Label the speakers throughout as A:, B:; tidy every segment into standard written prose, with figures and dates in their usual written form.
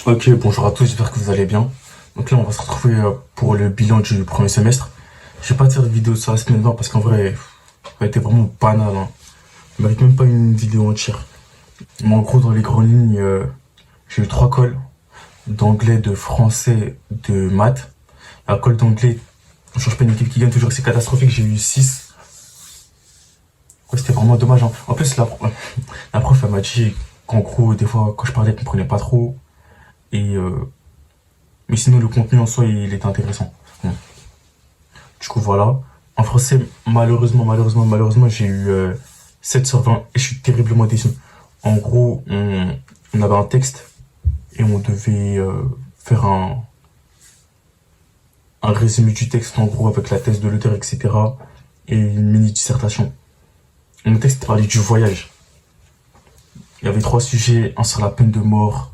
A: Ok, bonjour à tous, j'espère que vous allez bien. Donc là, on va se retrouver pour le bilan du premier semestre. Je vais pas te faire de vidéo sur la semaine 20 parce qu'en vrai, ça a été vraiment banal, hein. Je mérite même pas une vidéo entière. Mais en gros, dans les grandes lignes, j'ai eu trois cols d'anglais, de français, de maths. La colle d'anglais, on change pas une équipe qui gagne toujours, c'est catastrophique, j'ai eu 6. Ouais, c'était vraiment dommage, hein. En plus, la prof, elle m'a dit qu'en gros, des fois, quand je parlais, elle comprenait pas trop. Et, mais sinon, le contenu en soi, il était intéressant. Bon. Du coup, voilà. En français, malheureusement, j'ai eu 7 sur 20 et je suis terriblement déçu. En gros, on avait un texte et on devait faire un résumé du texte, en gros, avec la thèse de l'auteur, etc. Et une mini-dissertation. Mon texte parlait du voyage. Il y avait trois sujets, un sur la peine de mort,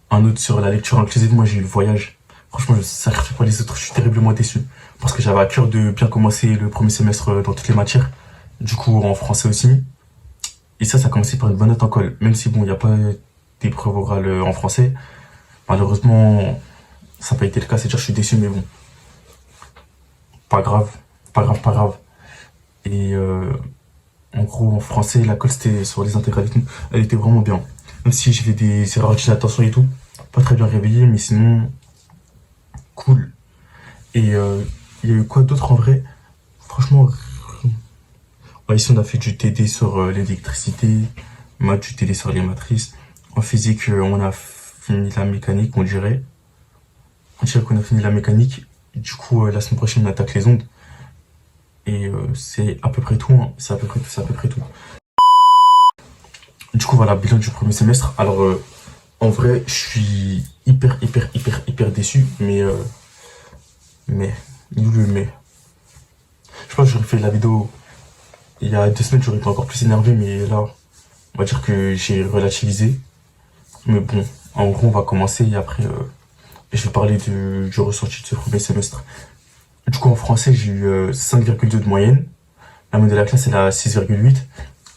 A: un autre sur la lecture inclusive. Moi, j'ai eu le voyage. Franchement, je ne sacrifie pas les autres, je suis terriblement déçu. Parce que j'avais à cœur de bien commencer le premier semestre dans toutes les matières. Du coup, en français aussi. Et ça a commencé par une bonne note en colle. Même si, bon, il n'y a pas d'épreuve orale en français. Malheureusement, ça n'a pas été le cas. C'est-à-dire, je suis déçu, mais bon, pas grave. Pas grave. Et en gros, en français, la colle, c'était sur les intégralités. Elle était vraiment bien. Même si j'ai fait des erreurs d'inattention et tout. Pas très bien réveillé, mais sinon, cool. Et il y a eu quoi d'autre en vrai? Franchement, ouais, ici on a fait du TD sur l'électricité, maths du TD sur les matrices. En physique, on a fini la mécanique, on dirait. On dirait qu'on a fini la mécanique. Du coup, la semaine prochaine, on attaque les ondes. Et c'est à peu près tout, hein. C'est à peu près tout. Du coup, voilà, bilan du premier semestre. Alors, en vrai, je suis hyper déçu, mais, nul, mais. Je pense que j'aurais fait la vidéo il y a 2 semaines, j'aurais été encore plus énervé, mais là, on va dire que j'ai relativisé. Mais bon, en gros, on va commencer et après, je vais parler du ressenti de ce premier semestre. Du coup, en français, j'ai eu 5,2 de moyenne. La moyenne de la classe, elle a 6,8.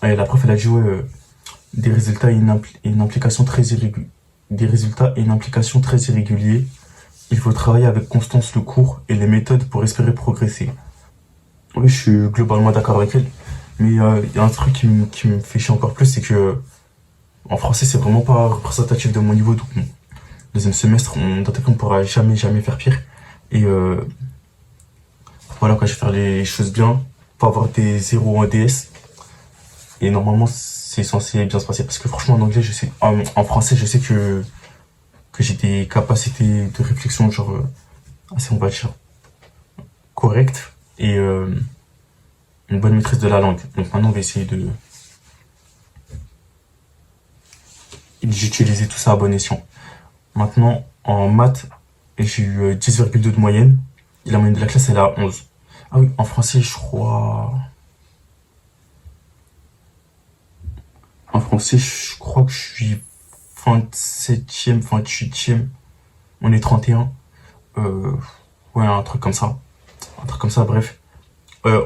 A: Et la prof, elle a dit, ouais, des résultats et une implication très irrégulière. Des résultats et une implication très irréguliers. Il faut travailler avec constance le cours et les méthodes pour espérer progresser. Oui, je suis globalement d'accord avec elle. Mais il y a un truc qui me fait chier encore plus, c'est que en français, c'est vraiment pas représentatif de mon niveau. Donc, bon, deuxième semestre, dans tel cas, on pourra jamais faire pire. Et voilà, quoi, je vais faire les choses bien, pas avoir des zéros en DS. Et normalement, c'est censé bien se passer. Parce que franchement, en anglais, je sais, en français, je sais que j'ai des capacités de réflexion, genre, assez, on va dire, correctes. Et une bonne maîtrise de la langue. Donc maintenant, on va essayer d'utiliser tout ça à bon escient. Maintenant, en maths, j'ai eu 10,2 de moyenne. Et la moyenne de la classe, elle est à 11. Ah oui, en français, je crois. En français, je crois que je suis 27e, 28e. On est 31. Euh, ouais, un truc comme ça. Un truc comme ça, bref. Euh,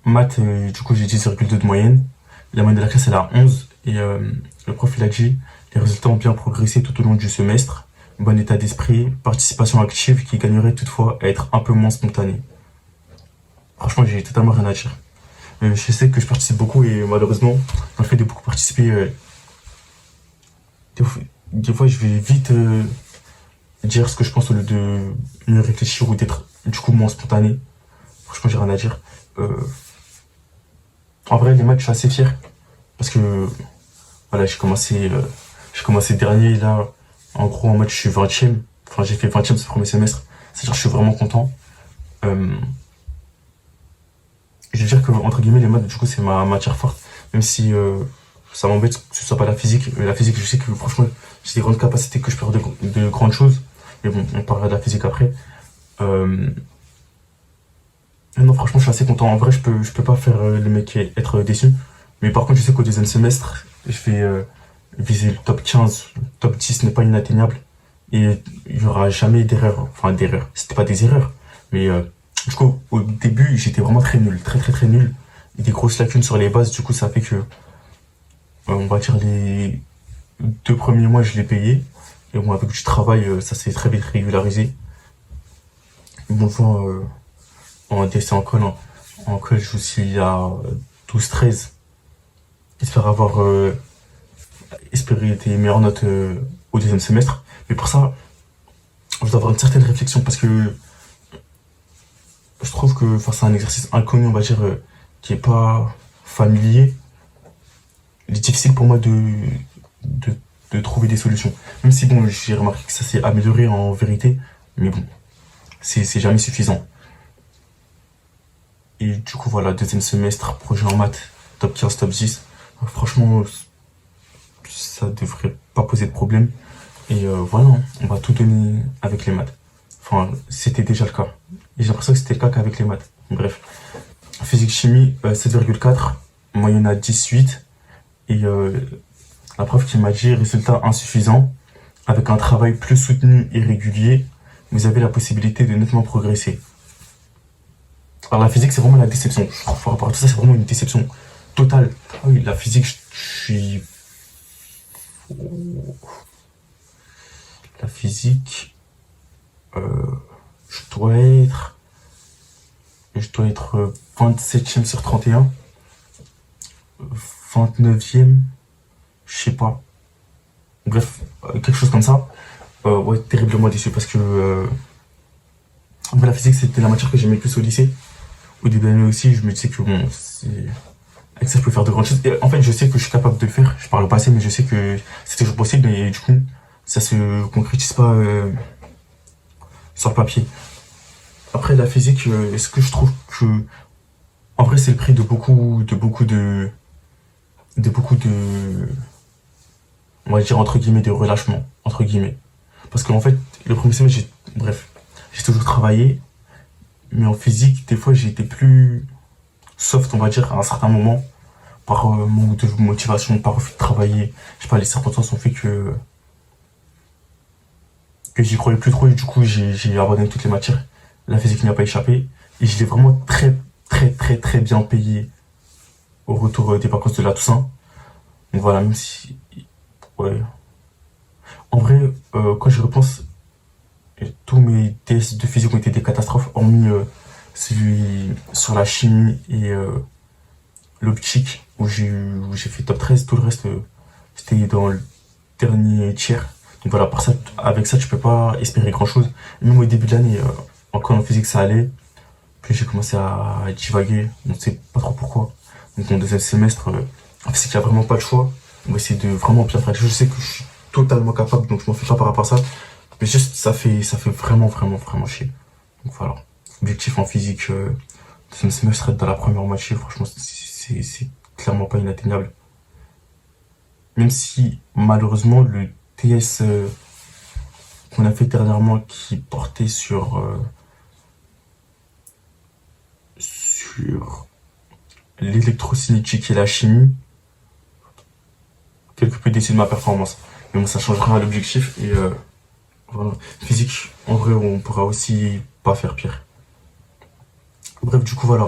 A: maths, du coup, j'ai 10,2 de moyenne. La moyenne de la classe, elle est à 11. Et le prof, il a dit les résultats ont bien progressé tout au long du semestre. Bon état d'esprit, participation active qui gagnerait toutefois à être un peu moins spontanée. Franchement, j'ai totalement rien à dire. Je sais que je participe beaucoup et malheureusement, dans le fait de beaucoup participer, des fois, des fois, je vais vite dire ce que je pense au lieu de mieux réfléchir ou d'être du coup moins spontané. Franchement, j'ai rien à dire. Euh, En vrai, les matchs, je suis assez fier parce que voilà, j'ai commencé dernier là. En gros, en match, je suis 20e. Enfin, j'ai fait 20e ce premier semestre. C'est-à-dire que je suis vraiment content. Euh, je veux dire que, entre guillemets, les maths, du coup, c'est ma matière forte. Même si ça m'embête que ce soit pas la physique. Mais la physique, je sais que, franchement, j'ai des grandes capacités que je peux faire de grandes choses. Mais bon, on parlera de la physique après. Euh, non, franchement, je suis assez content. En vrai, je peux pas faire le mec et être déçu. Mais par contre, je sais qu'au deuxième semestre, je vais viser le top 15. Le top 10 n'est pas inatteignable. Et il y aura jamais d'erreur. Enfin, d'erreur. C'était pas des erreurs. Mais du coup, au début, j'étais vraiment très nul. Très nul. Et des grosses lacunes sur les bases. Du coup, ça fait que, on va dire, les 2 premiers mois, je l'ai payé. Et bon, avec du travail, ça s'est très vite régularisé. Bon, en dessin en colle, en colle, je suis à 12-13. J'espère espérer des meilleures notes au deuxième semestre. Mais pour ça, je dois avoir une certaine réflexion parce que je trouve que face à un exercice inconnu, on va dire, qui est pas familier, il est difficile pour moi de, de trouver des solutions. Même si bon, j'ai remarqué que ça s'est amélioré en vérité, mais bon, c'est jamais suffisant. Et du coup, voilà, deuxième semestre, projet en maths, top 15, top 10. Franchement, ça devrait pas poser de problème. Et voilà, hein, on va tout donner avec les maths. Enfin, c'était déjà le cas. Et j'ai l'impression que c'était le cas qu'avec les maths. Bref. Physique-chimie, 7,4, moyenne à 18. Et la prof qui m'a dit, résultat insuffisant, avec un travail plus soutenu et régulier, vous avez la possibilité de nettement progresser. Alors la physique, c'est vraiment la déception. Je trouve par rapport à tout ça, c'est vraiment une déception totale. Ah oui, la physique, je suis... La physique, euh, je dois être... Je dois être 27e sur 31. 29e, je sais pas. Bref, quelque chose comme ça. Ouais, terriblement déçu parce que la physique, c'était la matière que j'aimais le plus au lycée. Au début d'année aussi, je me disais que bon, avec ça, je peux faire de grandes choses. Et en fait, je sais que je suis capable de le faire. Je parle au passé, mais je sais que c'est toujours possible. Mais du coup, ça se concrétise pas sur le papier. Après, la physique, est-ce que je trouve que, en vrai, c'est le prix de on va dire entre guillemets, de relâchement, entre guillemets. Parce qu'en fait, le premier semestre, bref, j'ai toujours travaillé, mais en physique, des fois, j'ai été plus soft, on va dire, à un certain moment, par manque de motivation, par refus de travailler. Je sais pas, les circonstances ont fait que j'y croyais plus trop et du coup, j'ai abandonné toutes les matières. La physique n'y a pas échappé et je l'ai vraiment très, très, très, très bien payé au retour des vacances de la Toussaint. Donc voilà, même si, ouais. En vrai, quand je repense, tous mes tests de physique ont été des catastrophes, hormis celui sur la chimie et l'optique où j'ai fait top 13. Tout le reste, c'était dans le dernier tiers. Donc voilà, par ça, avec ça, tu peux pas espérer grand chose. Même au début de l'année, encore en physique, ça allait. Puis j'ai commencé à divaguer, on ne sait pas trop pourquoi. Donc mon deuxième semestre, en fait, c'est qu'il n'y a vraiment pas le choix. On va essayer de vraiment bien faire. Je sais que je suis totalement capable, donc je m'en fais pas par rapport à ça. Mais juste, ça fait vraiment, vraiment, vraiment chier. Donc voilà. Objectif en physique, deuxième semestre, être dans la première moitié, franchement, c'est clairement pas inatteignable. Même si, malheureusement, le TS qu'on a fait dernièrement qui portait sur l'électrocinétique et la chimie, quelque peu déçu de ma performance. Mais bon, ça changera l'objectif et voilà. Physique, en vrai, on pourra aussi pas faire pire. Bref, du coup, voilà.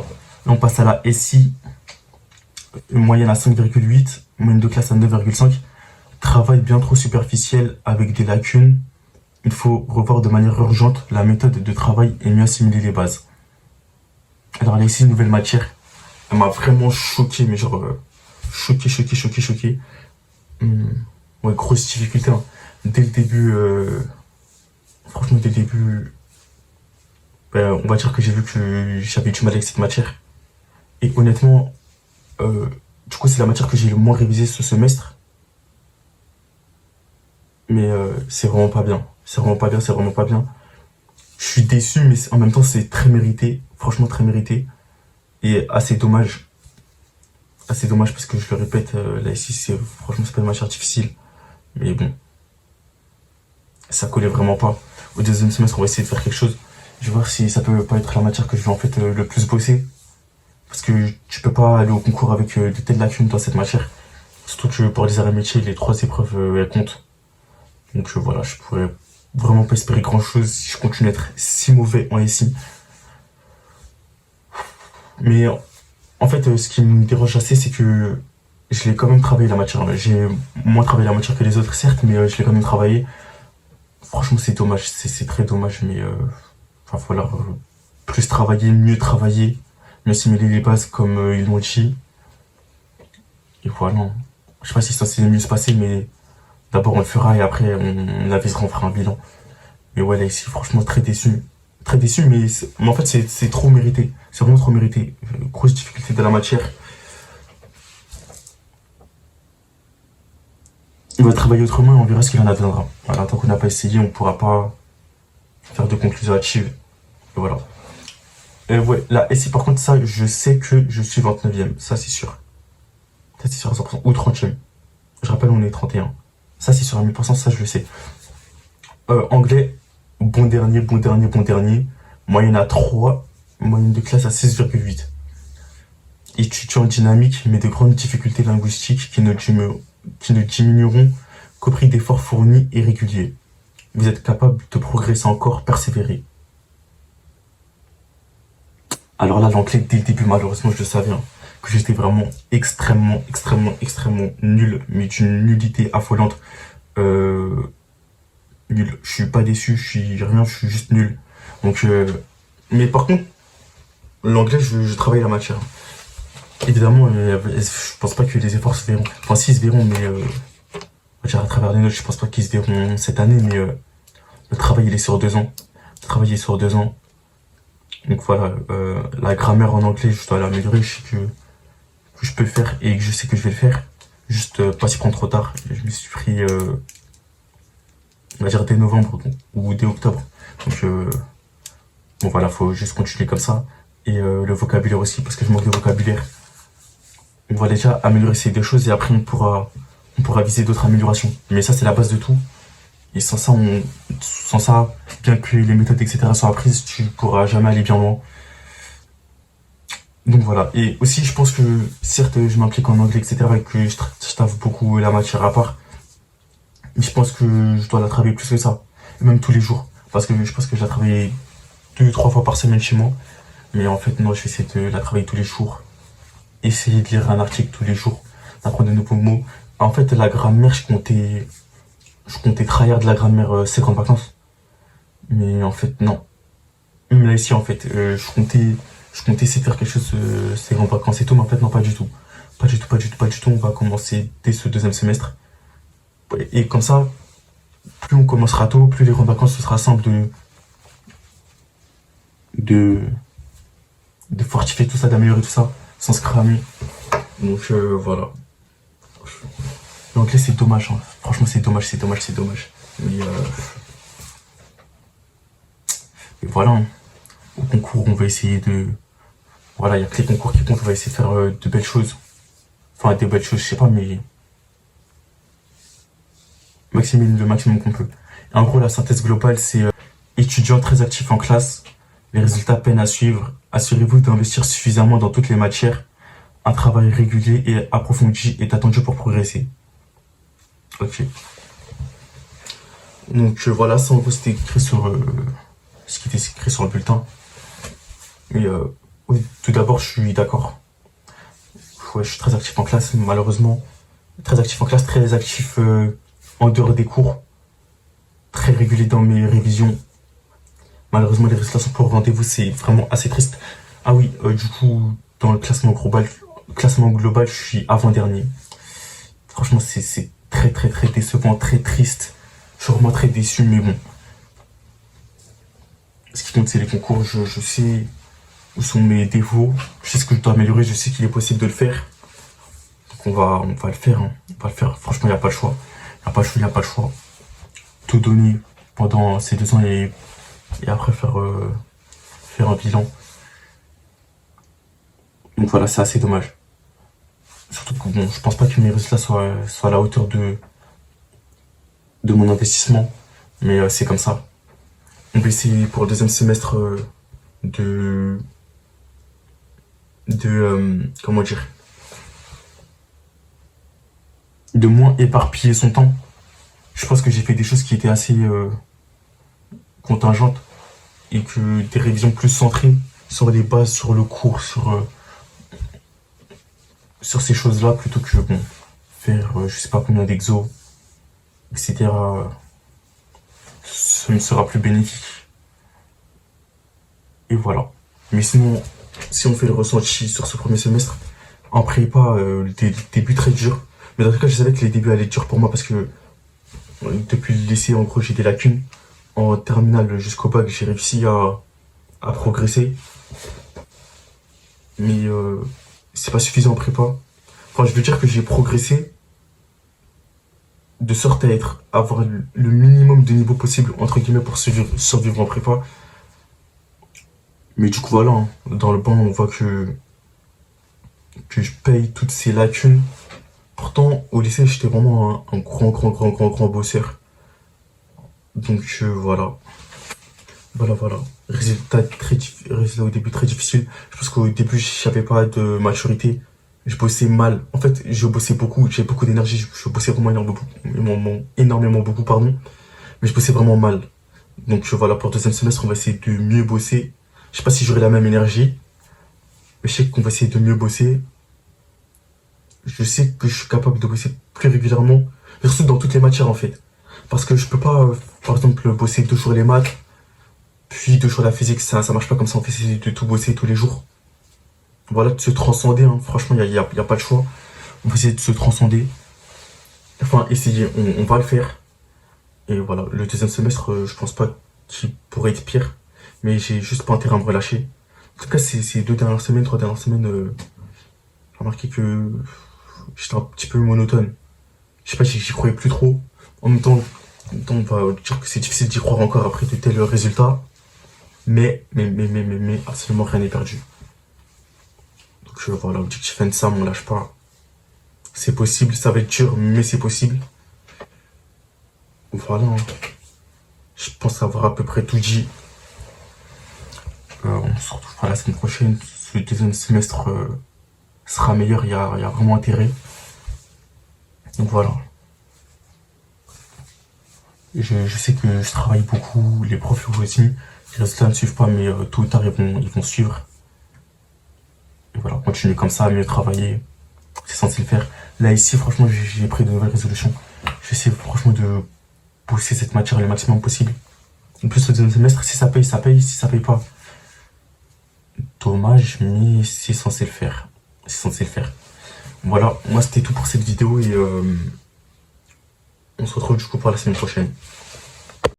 A: Là, on passe à la SI, une moyenne à 5,8, moyenne de classe à 9,5. Travail bien trop superficiel avec des lacunes. Il faut revoir de manière urgente la méthode de travail et mieux assimiler les bases. Alors, la SI, nouvelle matière, elle m'a vraiment choqué, mais genre, choqué. Ouais, grosse difficulté, hein. Dès le début, franchement, dès le début, ben, on va dire que j'ai vu que j'avais du mal avec cette matière. Et honnêtement, du coup, c'est la matière que j'ai le moins révisée ce semestre. Mais c'est vraiment pas bien. C'est vraiment pas bien. Je suis déçu, mais en même temps, c'est très mérité. Franchement, très mérité. Et assez dommage. Assez dommage parce que je le répète, là ici, franchement, c'est pas une matière difficile. Mais bon, ça collait vraiment pas. Au deuxième semestre, on va essayer de faire quelque chose. Je vais voir si ça peut pas être la matière que je vais en fait le plus bosser. Parce que tu peux pas aller au concours avec de telles lacunes dans cette matière. Surtout que pour les arts et métiers, les trois épreuves, elles comptent. Donc voilà, je pourrais vraiment pas espérer grand chose si je continue à être si mauvais en SI. Mais en fait, ce qui me dérange assez, c'est que je l'ai quand même travaillé la matière. J'ai moins travaillé la matière que les autres, certes, mais je l'ai quand même travaillé. franchement, c'est dommage, c'est très dommage, mais va falloir plus travailler, mieux simuler les bases comme ils l'ont dit. Et voilà. Je sais pas si ça s'est mieux se passer, mais d'abord on le fera et après on avisera, on fera un bilan. Mais ouais, là ici, franchement, très déçu. Très déçu, mais en fait, c'est trop mérité. C'est vraiment trop mérité. Grosse difficulté de la matière. Il va travailler autrement et on verra ce qu'il en adviendra. Voilà, tant qu'on n'a pas essayé, on pourra pas faire de conclusions hâtives. Et voilà. Ouais, là, et si par contre, ça, je sais que je suis 29e. Ça, c'est sûr. Ça, c'est sûr à 100%. Ou 30e. Je rappelle, on est 31. Ça, c'est sûr à 1000%, ça, je le sais. Anglais, bon dernier, bon dernier, bon dernier. Moyenne à 3. Moyenne de classe à 6,8. Étudiant dynamique, mais de grandes difficultés linguistiques qui ne diminueront qu'au prix d'efforts fournis et réguliers. Vous êtes capable de progresser encore, persévérer. Alors là, l'anglais, dès le début, malheureusement, je le savais, hein, que j'étais vraiment extrêmement, extrêmement, extrêmement nul, mais d'une nullité affolante. Euh, Nul. Je suis pas déçu, je suis rien, je suis juste nul. Donc, mais par contre, l'anglais, je travaille la matière. Évidemment, je pense pas que les efforts se verront. Enfin, si, ils se verront, mais à travers les notes, je pense pas qu'ils se verront cette année, mais le travail, il est sur 2 ans. Le travail est sur 2 ans. Donc voilà, la grammaire en anglais, je dois l'améliorer. Je sais que je peux le faire et que je sais que je vais le faire. Juste pas s'y prendre trop tard. Je me suis pris, on va dire, dès novembre ou dès octobre. Donc, bon voilà, faut juste continuer comme ça. Et le vocabulaire aussi, parce que je manque de vocabulaire. On va déjà améliorer ces 2 choses et après on pourra viser d'autres améliorations. Mais ça, c'est la base de tout. Et sans ça, bien que les méthodes, etc. soient apprises, tu pourras jamais aller bien loin. Donc voilà. Et aussi, je pense que, certes, je m'implique en anglais, etc. et que je t'avoue beaucoup la matière à part. Mais je pense que je dois la travailler plus que ça. Et même tous les jours. Parce que je pense que je la travaille 2, 3 fois par semaine chez moi. Mais en fait, non, je vais essayer de la travailler tous les jours. Essayer de lire un article tous les jours. D'apprendre de nouveaux mots. En fait, la grammaire, je comptais trahir de la grammaire ces grandes vacances. Mais en fait, non. Même là, ici, en fait, je comptais essayer de faire quelque chose ces grandes vacances et tout, mais en fait, non, pas du tout. Pas du tout, pas du tout, pas du tout. On va commencer dès ce deuxième semestre. Et comme ça, plus on commencera tôt, plus les grandes vacances, ce sera simple de, de fortifier tout ça, d'améliorer tout ça, sans se cramer. Donc, voilà. L'anglais, c'est dommage, hein. Franchement, c'est dommage, c'est dommage, c'est dommage. Et voilà, hein. Au concours, on va essayer de. Voilà, il y a que les concours qui comptent, on va essayer de faire de belles choses. Enfin, des belles choses, je sais pas, mais maximiser le maximum qu'on peut. Et en gros, la synthèse globale, c'est étudiant très actif en classe, les résultats peinent à suivre. Assurez-vous d'investir suffisamment dans toutes les matières. Un travail régulier et approfondi est attendu pour progresser. Ok. Donc voilà, ça en gros c'était écrit sur ce qui était écrit sur le bulletin. Mais oui, tout d'abord, je suis d'accord. Ouais, je suis très actif en classe, malheureusement. Très actif en classe, très actif en dehors des cours. Très régulier dans mes révisions. Malheureusement, les résultats sont pas au rendez-vous, c'est vraiment assez triste. Ah oui, du coup, dans le classement global, je suis avant-dernier. Franchement, c'est très très très décevant, très triste. Je suis vraiment très déçu, mais bon. Ce qui compte, c'est les concours. Je sais où sont mes défauts. Je sais ce que je dois améliorer. Je sais qu'il est possible de le faire. Donc on va le faire, hein. On va le faire. Franchement, il n'y a pas le choix. Il n'y a pas le choix, il n'y a pas le choix. Tout donner pendant ces 2 ans et après faire un bilan. Donc voilà, c'est assez dommage. Surtout que bon, je pense pas que mes résultats soient à la hauteur de mon investissement. Mais c'est comme ça. On va essayer pour le deuxième semestre de comment dire, de moins éparpiller son temps. Je pense que j'ai fait des choses qui étaient assez contingentes et que des révisions plus centrées sur les bases, sur le cours, sur ces choses-là plutôt que bon, faire je sais pas combien d'exos, etc. ce me sera plus bénéfique. Et voilà. Mais sinon, si on fait le ressenti sur ce premier semestre, en prépa, des débuts très durs. Mais dans tout cas, je savais que les débuts allaient être durs pour moi parce que depuis le lycée, en gros, j'ai des lacunes. En terminale jusqu'au bac, j'ai réussi à progresser. Mais c'est pas suffisant en prépa. Enfin, je veux dire que j'ai progressé de sorte à avoir le minimum de niveau possible, entre guillemets, pour survivre en prépa. Mais du coup, voilà, hein. Dans le banc, on voit que je paye toutes ces lacunes. Pourtant, au lycée, j'étais vraiment un grand bosseur. Donc voilà. Voilà. Résultat au début très difficile. Je pense qu'au début, j'avais pas de maturité. Je bossais mal. En fait, je bossais beaucoup. J'avais beaucoup d'énergie. Je bossais vraiment énormément beaucoup, pardon. Mais je bossais vraiment mal. Donc voilà, pour le deuxième semestre, on va essayer de mieux bosser. Je sais pas si j'aurai la même énergie. Mais je sais qu'on va essayer de mieux bosser. Je sais que je suis capable de bosser plus régulièrement. Mais surtout dans toutes les matières, en fait. Parce que je peux pas, par exemple, bosser 2 jours les maths, puis 2 jours la physique. Ça marche pas comme ça. On fait essayer de tout bosser tous les jours. Voilà, de se transcender, hein. Franchement, y a pas de choix. On va essayer de se transcender. Enfin, essayer, on va le faire. Et voilà, le deuxième semestre, je pense pas qu'il pourrait être pire. Mais j'ai juste pas intérêt à me relâcher. En tout cas, ces 2 dernières semaines, 3 dernières semaines, j'ai remarqué que j'étais un petit peu monotone. Je sais pas, j'y croyais plus trop. En même temps, on va dire que c'est difficile d'y croire encore après de tels résultats. Mais, absolument rien n'est perdu. Donc voilà, objectif ça, on lâche pas. C'est possible, ça va être dur, mais c'est possible. Voilà, hein. Je pense avoir à peu près tout dit. On se retrouvera la semaine prochaine. Ce deuxième semestre sera meilleur, y a vraiment intérêt. Donc voilà. Je sais que je travaille beaucoup, les profs aussi. Les résultats ne suivent pas, mais tôt ou tard, ils vont suivre. Et voilà, continuer comme ça, mieux travailler. C'est censé le faire. Là, ici, franchement, j'ai pris de nouvelles résolutions. J'essaie franchement de pousser cette matière le maximum possible. En plus, le deuxième semestre, si ça paye, ça paye. Si ça paye pas, dommage, mais c'est censé le faire. C'est censé le faire. Voilà, moi, c'était tout pour cette vidéo et on se retrouve du coup pour la semaine prochaine.